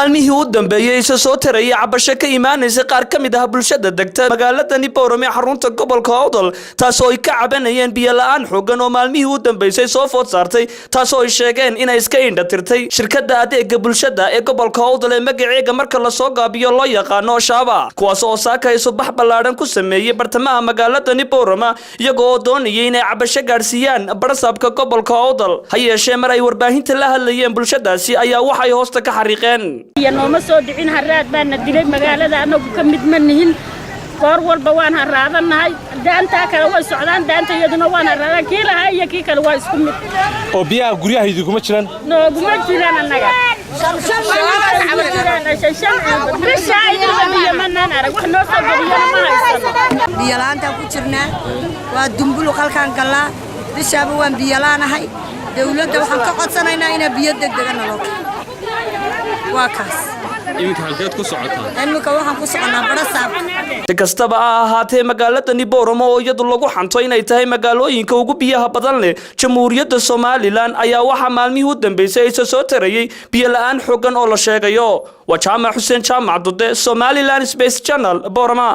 maalmihii u dambeeyay isa soo tarayay cabasho ka iimaanaysa qaar ka mid ah bulshada degta magaaladani Boorame xarunta gobolka Awdal taasoo ay ka cabanayeen biyo la'aan xooggan oo maalmihii u dambeysay soo food saartay taasoo ay sheegeen inay iska indhatirtay shirkadda adeegga bulshada ee gobolka Awdal ee magaceega marka la soo gaabiyo loo yaqaano Shaaba kuwaas oo saakay subax ballaaran ku sameeyay bartamaha magaaladani Boorame iyagoo doonayay inay cabasho gaarsiiyaan barsaabka gobolka Awdal ha yeeshee mar ay warbaahinta la hadlayeen bulshadaasi ayaa waxay hoosta ka xariiqeen nooma soo dhicin haraad baan dilay magaalada anagu ka mid ma nihin goor walba waan haraadanahay daanta kale way socdaan daanta iyaduna waan haraadan kii lahaa iyo kii kale waa isku mid oo biyaha guryaha kuma jiraan nooguma jiraan anaga biyo la'aanta ku jirnaa waa dumbulu halkaan galaa bishaaba waan biyo la'aanahay dawladda waxaan ka codsanaynaa inay biyo degdeg naloo iminka halkeed ku socotaa iminka waxaan ku soconaa barsaabka si kastaba ha ahaatee magaaladani Boorame oo iyadu lagu xanto inay tahay magaalooyinka ugu biyaha badan leh Jamhuuriyadda Soomaaliland ayaa waxa maalmihii u dambeysay isa soo tarayay biyo la'aan xooggan oo la sheegayo waa Jaamac Xuseen Jaamac Dude Somaliland Space Channel Boorame